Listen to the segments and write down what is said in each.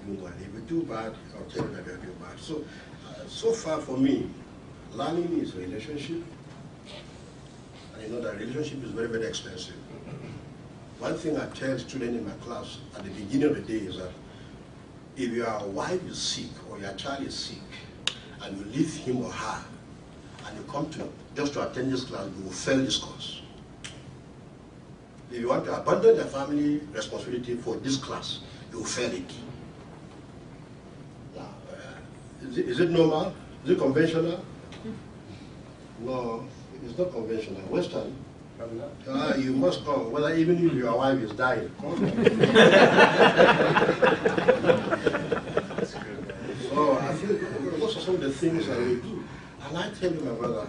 doing well. If you do bad, I'll tell you that you're doing bad. So, so far for me, learning is a relationship. And you know that relationship is very, very expensive. One thing I tell students in my class at the beginning of the day is that if your wife is sick or your child is sick, and you leave him or her, and you come to just to attend this class, you will fail this course. If you want to abandon the family responsibility for this class, you will fail it. Now, is it normal? Is it conventional? No, it's not conventional. Western. You must come, whether even if your wife is dying. So I feel those are some of the things that we do. And I tell you, my brother,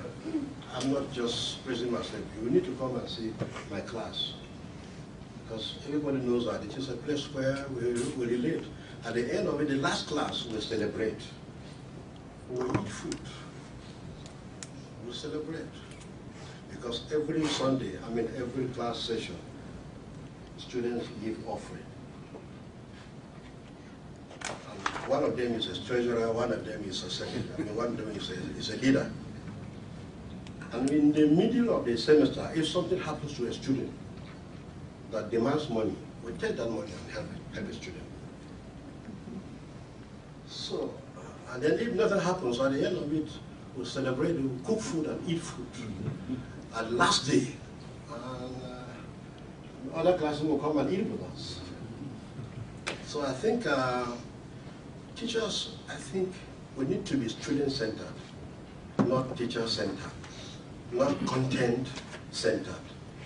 I'm not just praising myself. You need to come and see my class. Because everybody knows that it is a place where we relate. At the end of it, the last class, we celebrate. We eat food. We celebrate. Because every Sunday, every class session, students give offering. And one of them is a treasurer, one of them is a secretary, one of them is a leader. And in the middle of the semester, if something happens to a student that demands money, we take that money and help the student. So, and then if nothing happens, at the end of it, we celebrate, we cook food and eat food. At last day, and other classes will come and eat with us. So I think teachers, we need to be student-centered, not teacher-centered, not content-centered,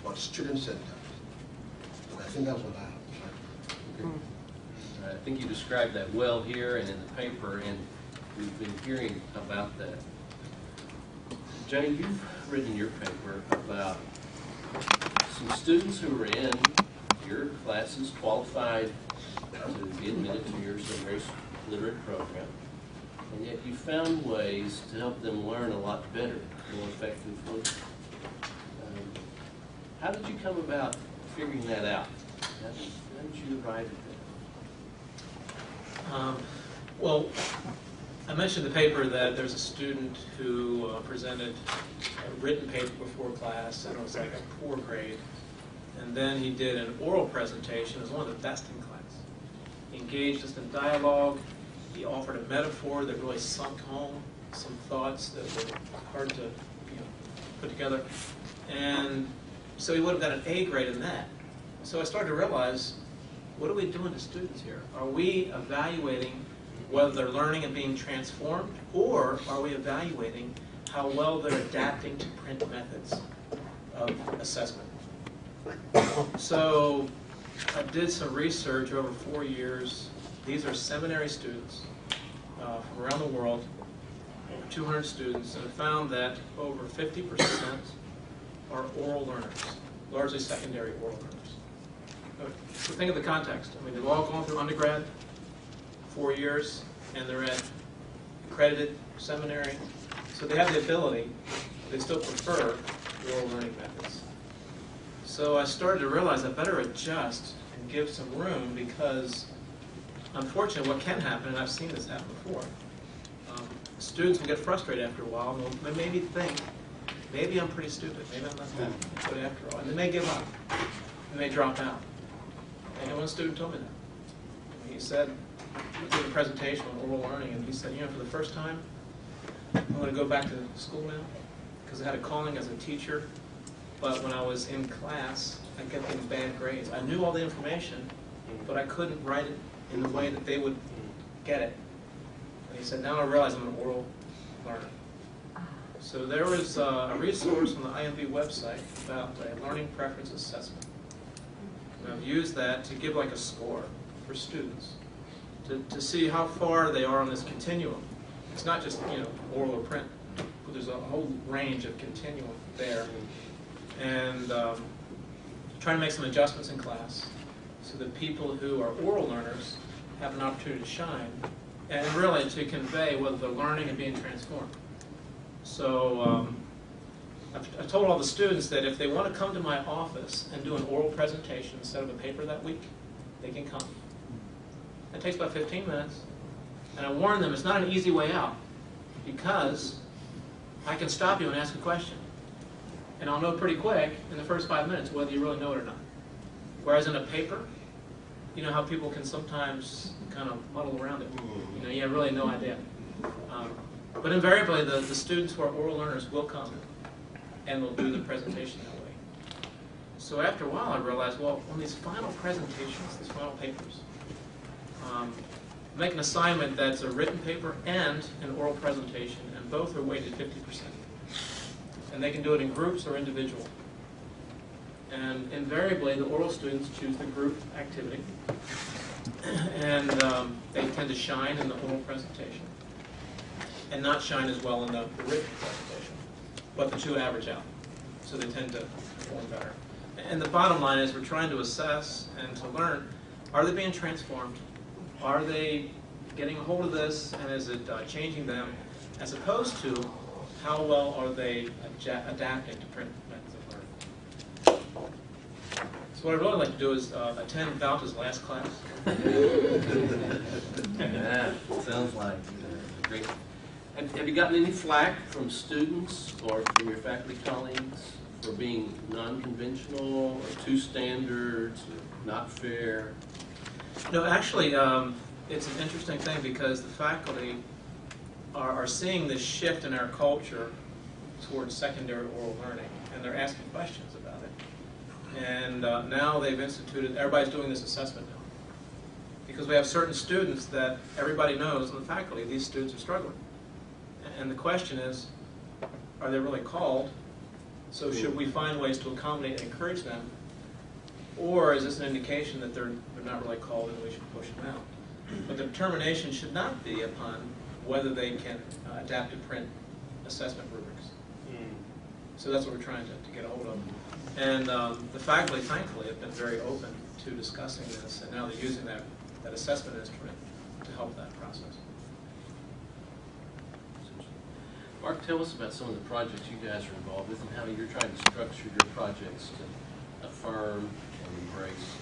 but student-centered. And I think that's what I have tried. I think you described that well here and in the paper, and we've been hearing about that. Jane, you've written your paper about some students who were in your classes qualified to be admitted to your race literate program, and yet you found ways to help them learn a lot better, more effectively. How did you come about figuring that out? How did you arrive at that? Well, I mentioned in the paper that there's a student who presented a written paper before class, and it was like a poor grade. And then he did an oral presentation. It was one of the best in class. He engaged us in dialogue. He offered a metaphor that really sunk home some thoughts that were hard to put together. And so he would have got an A grade in that. So I started to realize, what are we doing to students here? Are we evaluating whether they're learning and being transformed, or are we evaluating how well they're adapting to print methods of assessment? So I did some research over 4 years. These are seminary students from around the world, over 200 students, and I found that over 50% are oral learners, largely secondary oral learners. So think of the context. They've all gone through undergrad, 4 years, and they're at accredited seminary. So they have the ability, they still prefer oral learning methods. So I started to realize I better adjust and give some room, because unfortunately what can happen, and I've seen this happen before, students will get frustrated after a while, and they maybe think, maybe I'm pretty stupid, maybe I'm not that good after all, and they may give up, and they drop out. And one student told me that. He said, he did a presentation on oral learning, and he said, for the first time, I'm going to go back to school now, because I had a calling as a teacher, but when I was in class, I kept getting bad grades. I knew all the information, but I couldn't write it in the way that they would get it. And he said, now I realize I'm an oral learner. So there was a resource on the IMB website about a learning preference assessment. And I've used that to give like a score for students to see how far they are on this continuum. It's not just oral or print, but there's a whole range of continuum there. And trying to make some adjustments in class so that people who are oral learners have an opportunity to shine, and really to convey whether they're learning and being transformed. So I told all the students that if they want to come to my office and do an oral presentation instead of a paper that week, they can come. It takes about 15 minutes. And I warn them it's not an easy way out, because I can stop you and ask a question. And I'll know pretty quick in the first 5 minutes whether you really know it or not. Whereas in a paper, you know how people can sometimes kind of muddle around it. You know, you have really no idea. But invariably, the students who are oral learners will come and will do the presentation that way. So after a while, I realized, well, on these final presentations, these final papers, make an assignment that's a written paper and an oral presentation, and both are weighted 50%. And they can do it in groups or individual. And invariably, the oral students choose the group activity, and they tend to shine in the oral presentation, and not shine as well in the written presentation. But the two average out, so they tend to perform better. And the bottom line is we're trying to assess and to learn, are they being transformed? Are they getting a hold of this, and is it changing them, as opposed to how well are they adapting to print methods of learning? So what I'd really like to do is attend Valta's last class. Yeah, sounds like great. Have you gotten any flack from students or from your faculty colleagues for being non-conventional or too standards or not fair? No, actually, it's an interesting thing because the faculty are seeing this shift in our culture towards secondary oral learning, and they're asking questions about it. And now they've instituted, everybody's doing this assessment now. Because we have certain students that everybody knows in the faculty, these students are struggling. And the question is, are they really called? So should we find ways to accommodate and encourage them? Or is this an indication that they're not really called and we should push them out? But the determination should not be upon whether they can adapt to print assessment rubrics. So that's what we're trying to get a hold of. And the faculty, thankfully, have been very open to discussing this, and now they're using that assessment instrument to help that process. Mark, tell us about some of the projects you guys are involved with and how you're trying to structure your projects to affirm and embrace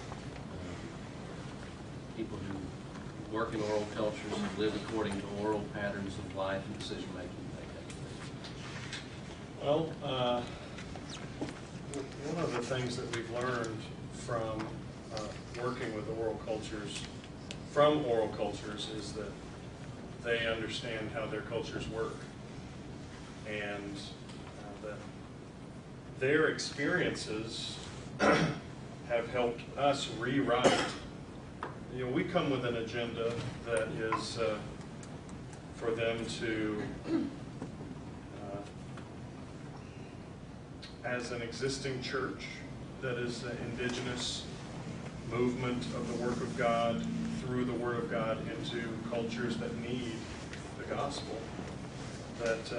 people who work in oral cultures and live according to oral patterns of life and decision making. Well, one of the things that we've learned from working with oral cultures, from oral cultures, is that they understand how their cultures work, and that their experiences have helped us rewrite. You know, we come with an agenda that is for them to, as an existing church that is an indigenous movement of the work of God through the Word of God into cultures that need the gospel, that